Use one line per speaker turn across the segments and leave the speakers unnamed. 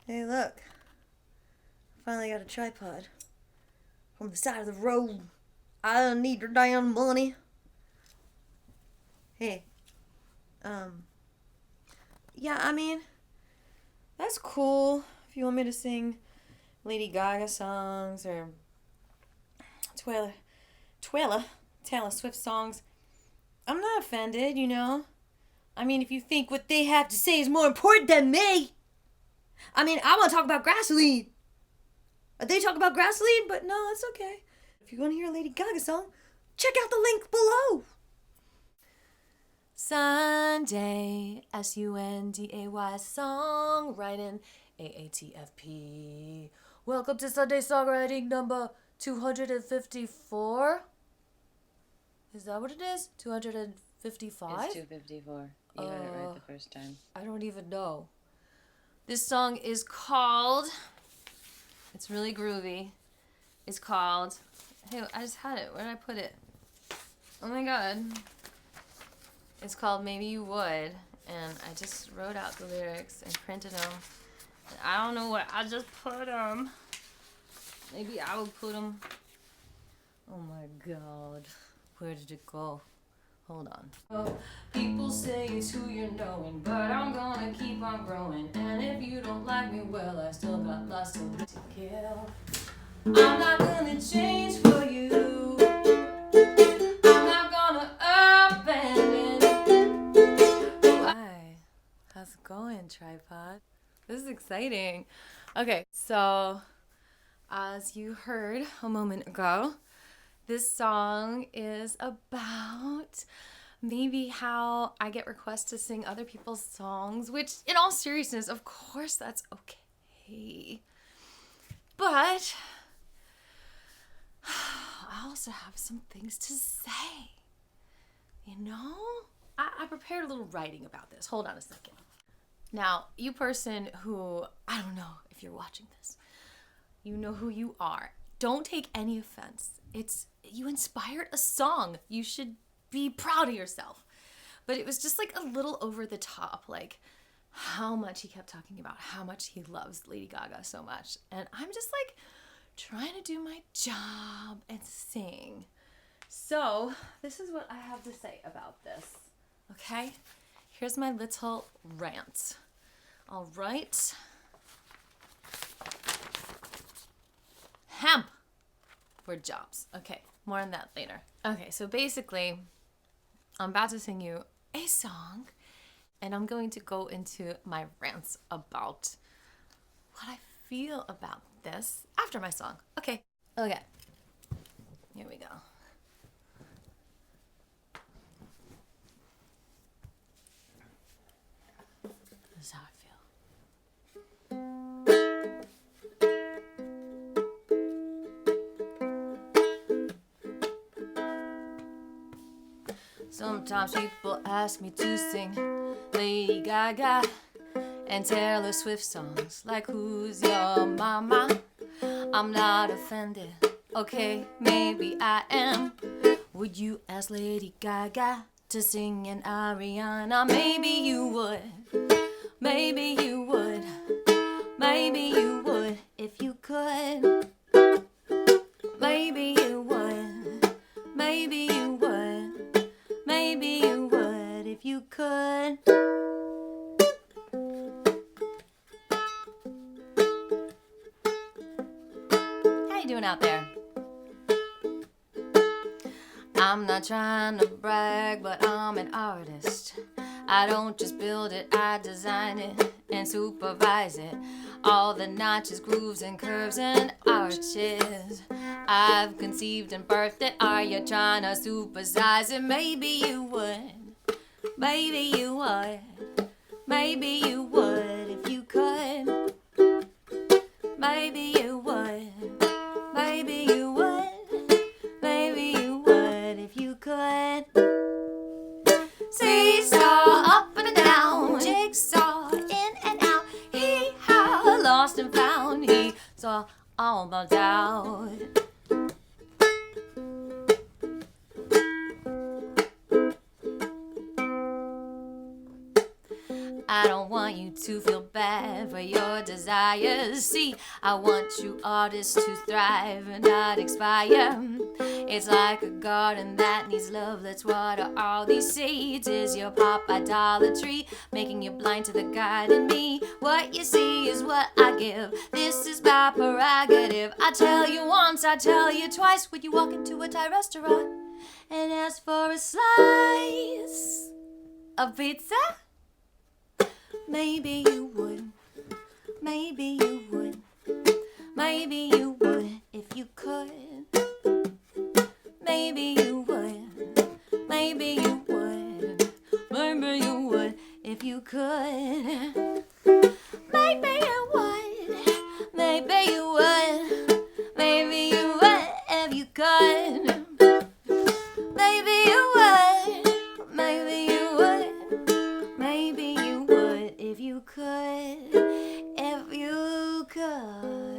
Hey, look. Finally got a tripod. From the side of the road. I don't need your damn money. Hey. Yeah, I mean, that's cool. If you want me to sing Lady Gaga songs or Taylor Swift songs, I'm not offended, you know? I mean, if you think what they have to say is more important than me. I mean, I want to talk about gasoline. They talk about gasoline, but no, it's okay. If you want to hear a Lady Gaga song, check out the link below. Sunday, Sunday, Songwriting, AATFP. Welcome to Sunday Songwriting number 254. Is that what it is? 255?
It's 254. You got it right the first time.
I don't even know. This song is called, it's really groovy. It's called, hey, I just had it. Where did I put it? Oh my god. It's called Maybe You Would. And I just wrote out the lyrics and printed them. And I don't know where I just put them. Maybe I will put them. Oh my god. Where did it go? Hold on. Oh, people say it's who you're knowing, but I'm gonna keep on growing. And if you don't like me, well, I still got lots to kill. I'm not gonna change for you. I'm not gonna abandon. Hi, how's it going, tripod? This is exciting. Okay, so as you heard a moment ago, this song is about maybe how I get requests to sing other people's songs, which in all seriousness, of course, that's okay. But I also have some things to say. You know? I prepared a little writing about this. Hold on a second. Now, you person who, I don't know if you're watching this, you know who you are. Don't take any offense. You inspired a song. You should be proud of yourself. But it was just like a little over the top, like how much he kept talking about how much he loves Lady Gaga so much. And I'm just like trying to do my job and sing. So this is what I have to say about this. Okay? Here's my little rant. All right. Hemp for jobs. Okay, more on that later. Okay, so basically, I'm about to sing you a song, and I'm going to go into my rants about what I feel about this after my song. Okay, here we go. This is how I feel. Sometimes people ask me to sing Lady Gaga and Taylor Swift songs like Who's Your Mama? I'm not offended, okay, maybe I am. Would you ask Lady Gaga to sing an Ariana? Maybe you would, maybe you would, maybe you would if you could. Maybe you would, maybe you would, maybe you would if you could. How you doing out there? I'm not trying to brag, but I'm an artist. I don't just build it, I design it and supervise it. All the notches, grooves, and curves and arches I've conceived and birthed it. Are you trying to supersize it? Maybe you would, maybe you would, maybe you would if you could. Maybe you would, maybe you would, maybe you would if you could. Seesaw up and down, jigsaw in and out. Hee-haw, lost and found, he saw all my doubt. I don't want you to feel bad for your desires. See, I want you artists to thrive and not expire. It's like a garden that needs love. Let's water all these seeds. Is your pop idolatry making you blind to the God in me? What you see is what I give. This is my prerogative. I tell you once, I tell you twice. Would you walk into a Thai restaurant and ask for a slice of pizza? Maybe you would. Maybe you would. Maybe you would if you could. Maybe you would. Maybe you would. Maybe you would if you could. Maybe you would. Maybe you would. Maybe you would if you could. Maybe you would. Maybe you would. Maybe you would if you could. If you could.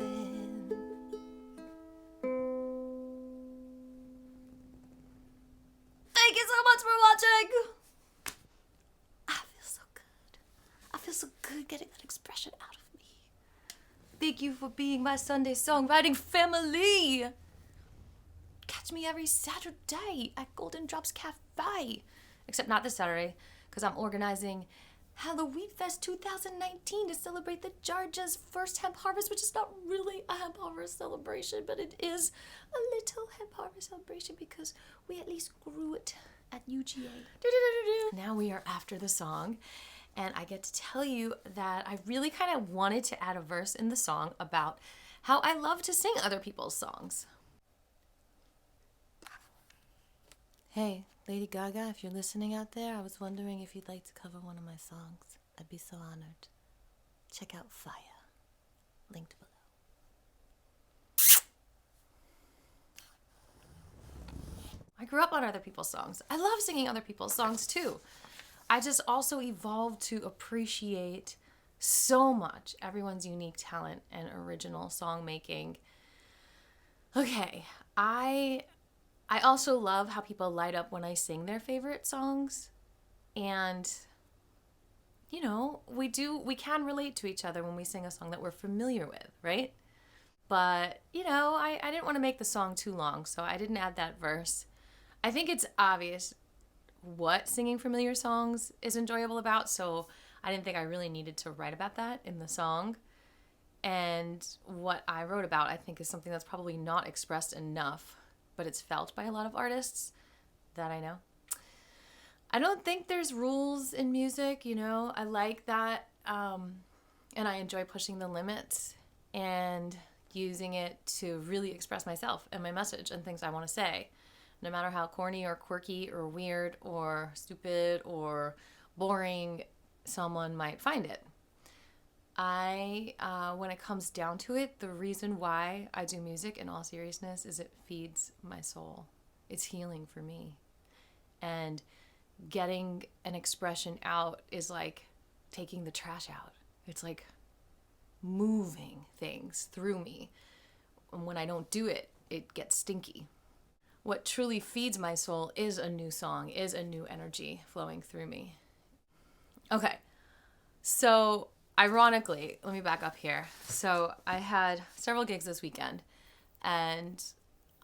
Thank you so much for watching. I feel so good. I feel so good getting that expression out of me. Thank you for being my Sunday songwriting family. Catch me every Saturday at Golden Drops Cafe. Except not this Saturday, because I'm organizing Halloween Fest 2019 to celebrate the Georgia's first hemp harvest, which is not really a hemp harvest celebration, but it is a little hemp harvest celebration because we at least grew it at UGA. Now we are after the song, and I get to tell you that I really kind of wanted to add a verse in the song about how I love to sing other people's songs. Hey, Lady Gaga, if you're listening out there, I was wondering if you'd like to cover one of my songs. I'd be so honored. Check out Fire, linked below. I grew up on other people's songs. I love singing other people's songs too. I just also evolved to appreciate so much everyone's unique talent and original song making. Okay, I also love how people light up when I sing their favorite songs. And, you know, we can relate to each other when we sing a song that we're familiar with, right? But, you know, I didn't want to make the song too long, so I didn't add that verse. I think it's obvious what singing familiar songs is enjoyable about, so I didn't think I really needed to write about that in the song. And what I wrote about, I think, is something that's probably not expressed enough, but it's felt by a lot of artists that I know. I don't think there's rules in music, you know. I like that, and I enjoy pushing the limits and using it to really express myself and my message and things I want to say, no matter how corny or quirky or weird or stupid or boring someone might find it. When it comes down to it, the reason why I do music in all seriousness is it feeds my soul. It's healing for me. And getting an expression out is like taking the trash out. It's like moving things through me. And when I don't do it, it gets stinky. What truly feeds my soul is a new song, is a new energy flowing through me. Okay, so ironically, let me back up here. So I had several gigs this weekend, and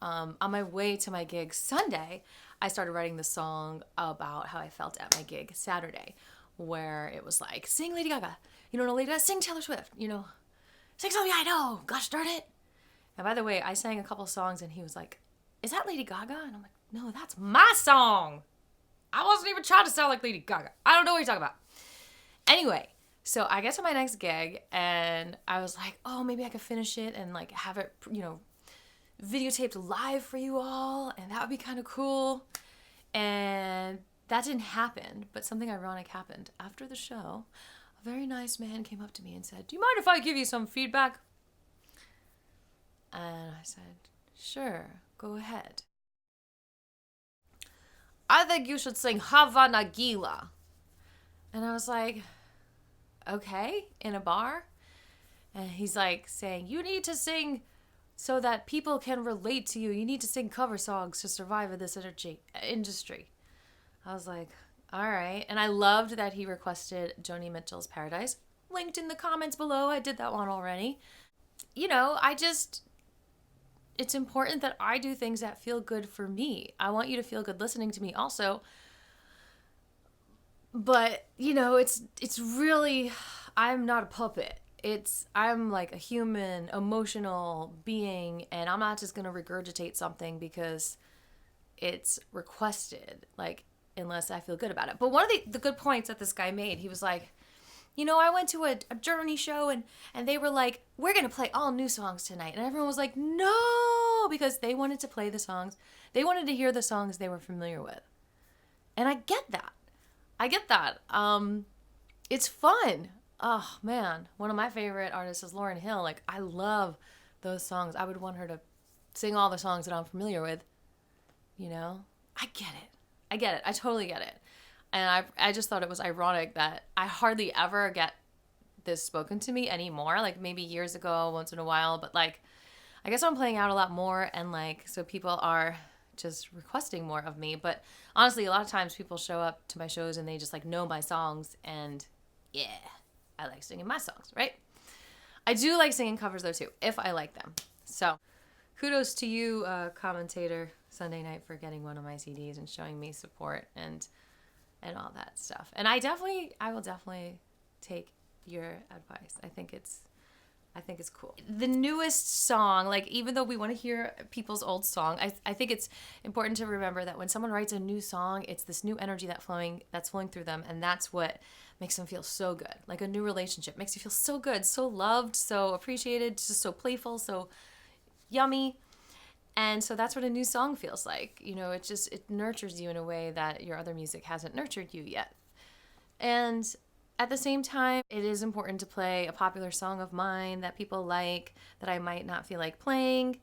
on my way to my gig Sunday, I started writing the song about how I felt at my gig Saturday, where it was like, sing Lady Gaga, you know, Lady Gaga, sing Taylor Swift, you know, sing something I know, gosh darn it. And by the way, I sang a couple songs, and he was like, is that Lady Gaga? And I'm like, no, that's my song. I wasn't even trying to sound like Lady Gaga. I don't know what you're talking about. Anyway, so I get to my next gig, and I was like, oh, maybe I could finish it and like have it, you know, videotaped live for you all, and that would be kind of cool. And that didn't happen, but something ironic happened. After the show, a very nice man came up to me and said, do you mind if I give you some feedback? And I said, sure, go ahead. I think you should sing Havana Gila. And I was like, okay, in a bar? And he's like saying, you need to sing so that people can relate to you. You need to sing cover songs to survive in this industry. I was like, all right. And I loved that he requested Joni Mitchell's Paradise. linked in the comments below. I did that one already. It's important that I do things that feel good for me. I want you to feel good listening to me also. But, it's really, I'm not a puppet. I'm like a human, emotional being, and I'm not just going to regurgitate something because it's requested, like, unless I feel good about it. But one of the good points that this guy made, he was like, I went to a Joni show and they were like, we're going to play all new songs tonight. And everyone was like, no, because they wanted to play the songs. They wanted to hear the songs they were familiar with. And I get that. It's fun. Oh, man. One of my favorite artists is Lauryn Hill. Like, I love those songs. I would want her to sing all the songs that I'm familiar with. I get it. I totally get it. And I just thought it was ironic that I hardly ever get this spoken to me anymore. Like, maybe years ago, once in a while. But, like, I guess I'm playing out a lot more. And, like, so people are just requesting more of me. But honestly, a lot of times people show up to my shows and they just, like, know my songs. And, yeah, I like singing my songs, right? I do like singing covers, though, too, if I like them. So, kudos to you, commentator Sunday Night, for getting one of my CDs and showing me support and all that stuff. And I will definitely take your advice. I think it's cool. The newest song, like, even though we want to hear people's old song, I think it's important to remember that when someone writes a new song, it's this new energy that's flowing through them, and that's what makes them feel so good. Like a new relationship makes you feel so good, so loved, so appreciated, just so playful, so yummy. And so that's what a new song feels like. It nurtures you in a way that your other music hasn't nurtured you yet. And at the same time, it is important to play a popular song of mine that people like, that I might not feel like playing.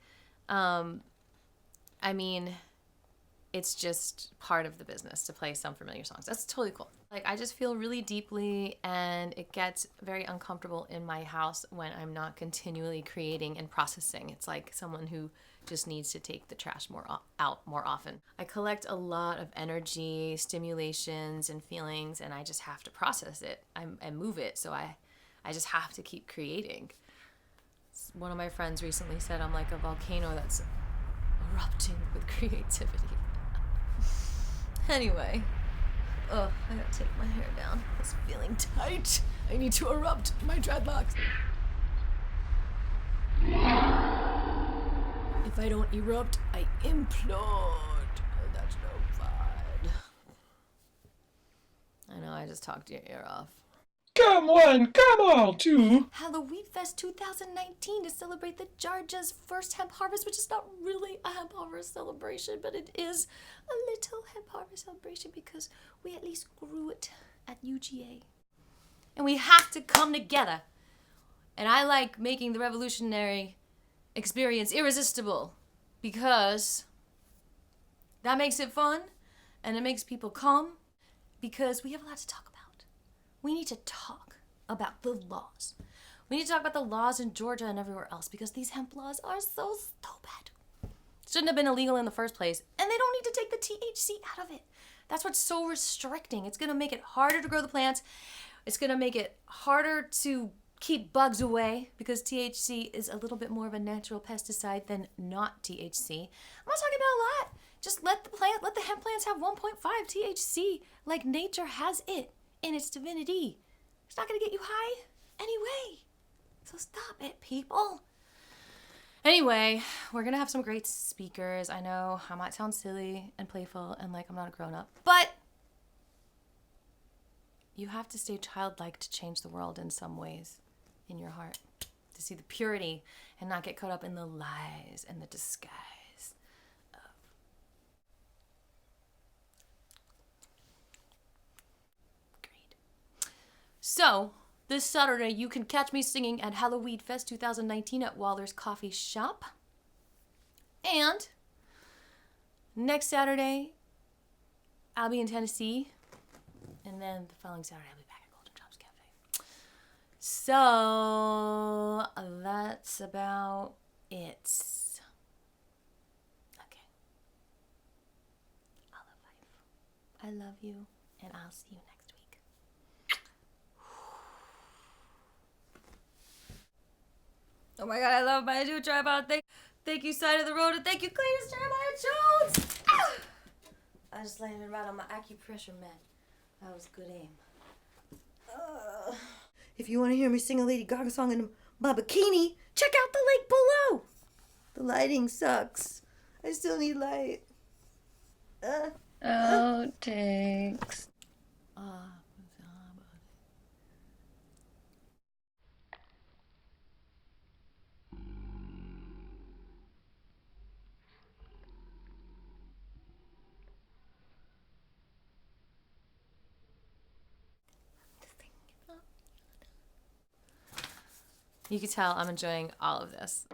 It's just part of the business to play some familiar songs. That's totally cool. Like, I just feel really deeply, and it gets very uncomfortable in my house when I'm not continually creating and processing. It's like someone who just needs to take the trash out more often. I collect a lot of energy, stimulations, and feelings, and I just have to process it and move it. So I just have to keep creating. One of my friends recently said I'm like a volcano that's erupting with creativity. Anyway, I gotta take my hair down. It's feeling tight. I need to erupt my dreadlocks. If I don't erupt, I implode. That's no fun. I know, I just talked your ear off.
Come one, come all too.
Halloween Fest 2019 to celebrate the Georgia's first hemp harvest, which is not really a hemp harvest celebration, but it is a little hemp harvest celebration because we at least grew it at UGA. And we have to come together. And I like making the revolutionary experience irresistible because that makes it fun and it makes people come because we have a lot to talk about. We need to talk about the laws. We need to talk about the laws in Georgia and everywhere else because these hemp laws are so stupid. Shouldn't have been illegal in the first place, and they don't need to take the THC out of it. That's what's so restricting. It's going to make it harder to grow the plants. It's going to make it harder to keep bugs away because THC is a little bit more of a natural pesticide than not THC. I'm not talking about a lot. Just let the hemp plants have 1.5 THC like nature has it in its divinity. It's not going to get you high anyway. So stop it, people. Anyway, we're going to have some great speakers. I know I might sound silly and playful and like I'm not a grown-up, but you have to stay childlike to change the world in some ways in your heart, to see the purity and not get caught up in the lies and the disguise of. Great. So, this Saturday, you can catch me singing at Halloween Fest 2019 at Waller's Coffee Shop. And next Saturday, I'll be in Tennessee. And then the following Saturday, I'll be back at Golden Drops Cafe. So, that's about it. Okay. I love you, and I'll see you next week. Oh my god, I love my new tripod. Thank you, side of the road, and thank you, Cletus Jeremiah Jones. Ah! I just landed right on my acupressure mat. That was good aim. If you want to hear me sing a Lady Gaga song in my bikini, check out the link below. The lighting sucks. I still need light.
Outtakes.
You can tell I'm enjoying all of this.